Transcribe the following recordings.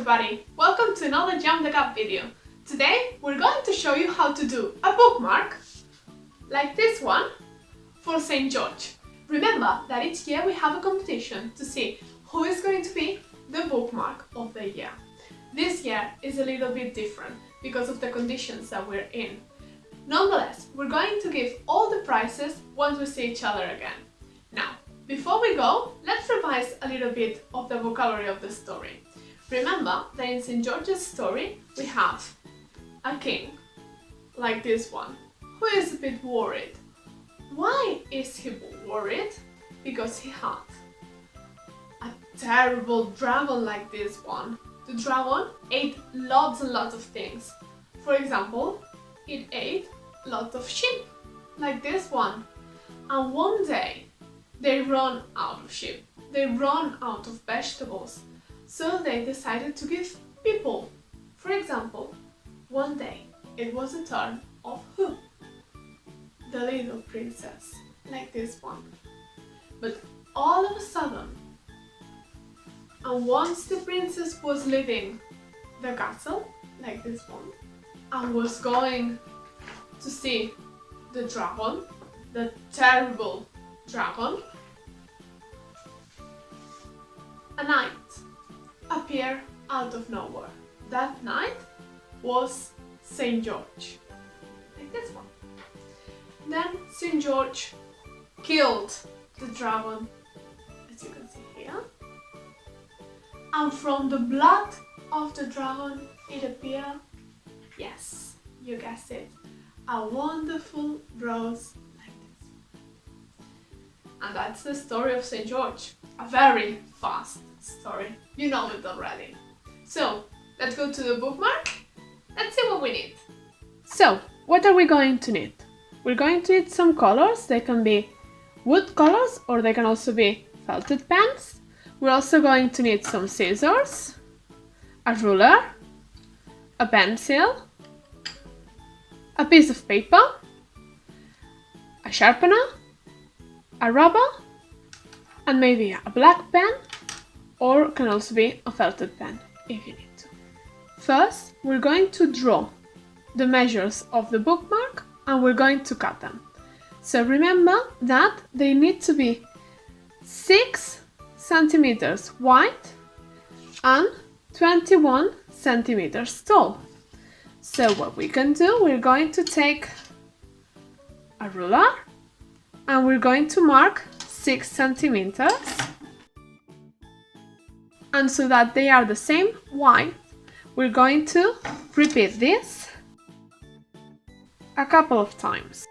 everybody! Welcome to another Jump the Gap video. Today we're going to show you how to do a bookmark like this one for St. George. Remember that each year we have a competition to see who is going to be the bookmark of the year. This year is a little bit different because of the conditions that we're in. Nonetheless, we're going to give all the prizes once we see each other again. Now, before we go, let's revise a little bit of the vocabulary of the story. Remember that in St. George's story we have a king, like this one, who is a bit worried. Why is he worried? Because he had a terrible dragon like this one. The dragon ate lots and lots of things. For example, it ate lots of sheep, like this one. And one day, they run out of sheep. They run out of vegetables. So they decided to give people. For example, one day it was the turn of who? The little princess, like this one. But all of a sudden, and once the princess was leaving the castle, like this one, and was going to see the dragon, the terrible dragon, a knight appeared out of nowhere. That knight was St. George, like this one. Then St. George killed the dragon, as you can see here. And from the blood of the dragon it appeared, yes, you guessed it, a wonderful rose like this. And that's the story of St. George. A very fast story. You know it already. So, let's go to the bookmark. Let's see what we need. So, what are we going to need? We're going to need some colors. They can be wood colors or they can also be felted pens. We're also going to need some scissors, a ruler, a pencil, a piece of paper, a sharpener, a rubber, and maybe a black pen, or can also be a felted pen if you need to. First, we're going to draw the measures of the bookmark and we're going to cut them. So remember that they need to be 6 centimeters wide and 21 centimeters tall. So what we can do, we're going to take a ruler and we're going to mark 6 centimeters. And so that they are the same wide, we're going to repeat this a couple of times.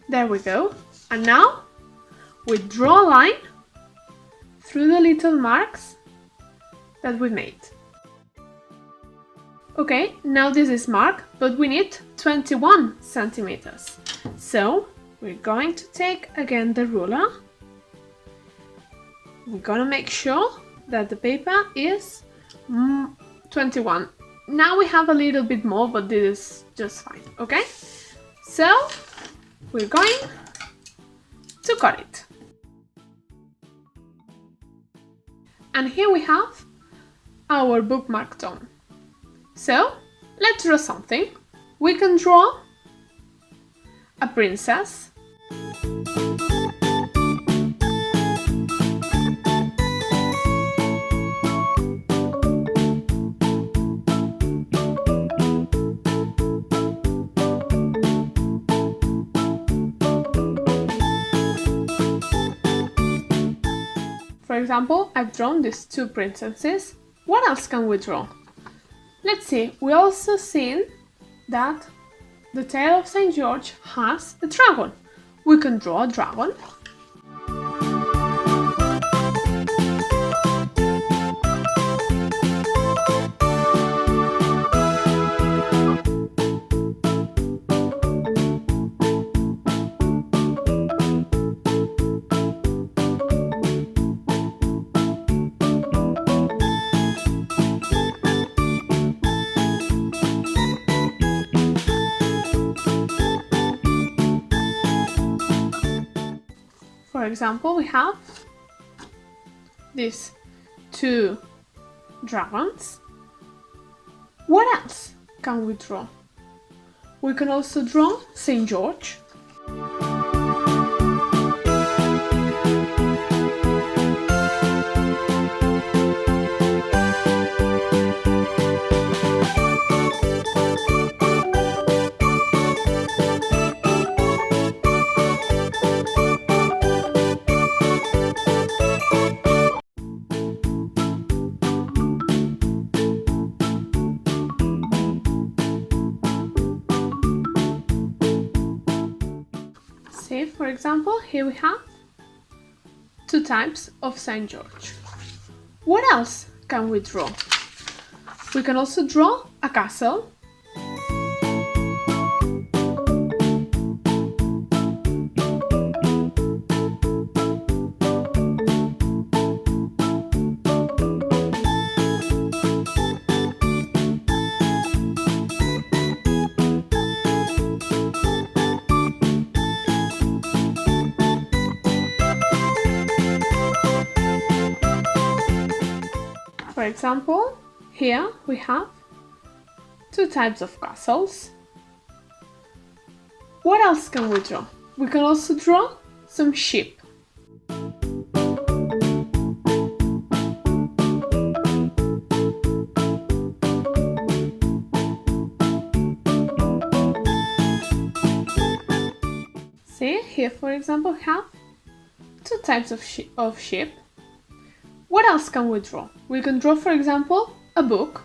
There we go. And now we draw a line through the little marks that we made. Okay, now this is marked, but we need 21 centimeters. So we're going to take again the ruler. We're gonna make sure that the paper is 21. Now we have a little bit more, but this is just fine, okay? So we're going to cut it. And here we have our bookmark done. So let's draw something. We can draw a princess. For example, I've drawn these 2 princesses. What else can we draw? Let's see, we also seen that the tale of St. George has a dragon. We can draw a dragon. For example, we have these 2 dragons. What else can we draw? We can also draw St. George. See, for example, here we have two types of St. George. What else can we draw? We can also draw a castle. For example, here we have two types of castles. What else can we draw? We can also draw some sheep. See, here for example we have two types of sheep. What else can we draw? We can draw, for example, a book.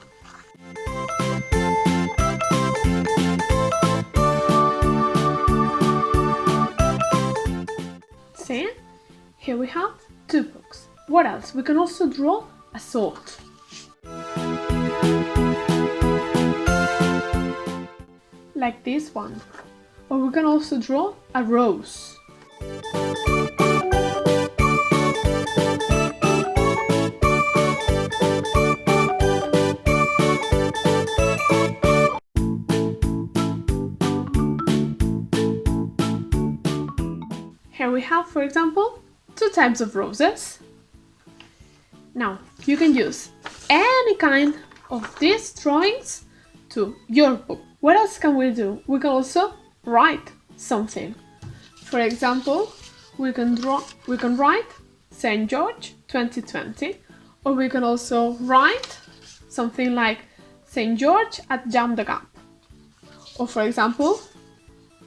See? Here we have two books. What else? We can also draw a sword. Like this one. Or we can also draw a rose. Here we have, for example, two types of roses. Now, you can use any kind of these drawings to your book. What else can we do? We can also write something. For example, we can write St. George 2020, or we can also write something like St. George at Jam the Gap. Or for example,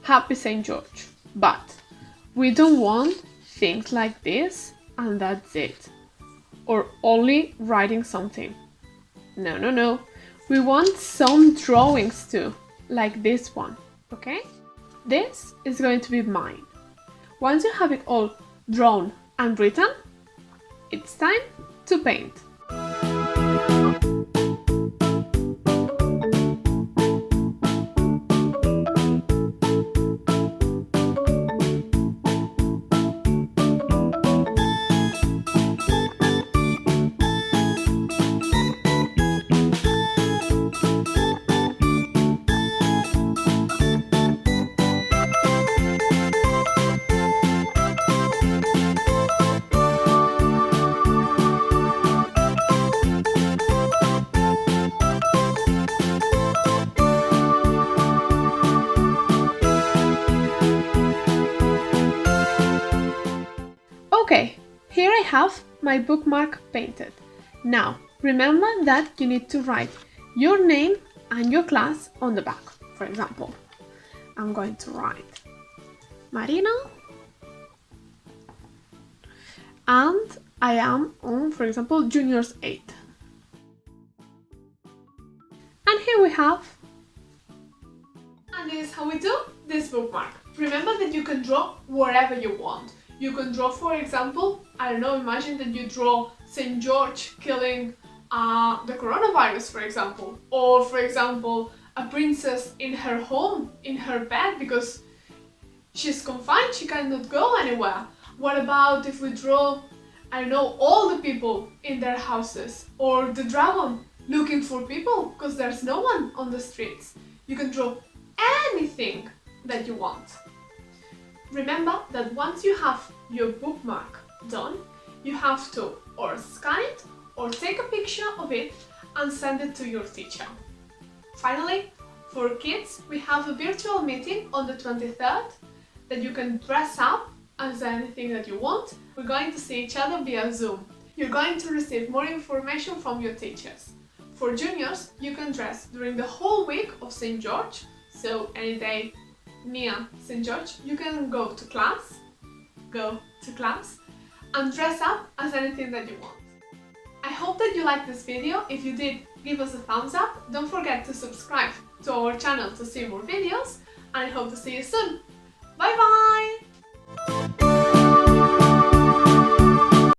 Happy St. George. But we don't want things like this and that's it. Or only writing something. No, no, no. We want some drawings too, like this one, okay? This is going to be mine. Once you have it all drawn and written, it's time to paint. Okay, here I have my bookmark painted. Now, remember that you need to write your name and your class on the back. For example, I'm going to write Marina, and I am on, for example, Juniors 8. And here we have, and this is how we do this bookmark. Remember that you can draw wherever you want. You can draw, for example, I don't know, imagine that you draw St. George killing the coronavirus, for example. Or, for example, a princess in her home, in her bed, because she's confined, she cannot go anywhere. What about if we draw, I don't know, all the people in their houses? Or the dragon looking for people, because there's no one on the streets. You can draw anything that you want. Remember that once you have your bookmark done, you have to or scan it or take a picture of it and send it to your teacher. Finally, for kids, we have a virtual meeting on the 23rd that you can dress up as anything that you want. We're going to see each other via Zoom. You're going to receive more information from your teachers. For juniors, you can dress during the whole week of St. George, so any day near St. George, you can go to class and dress up as anything that you want. I hope that you liked this video. If you did, give us a thumbs up. Don't forget to subscribe to our channel to see more videos, and I hope to see you soon. Bye bye!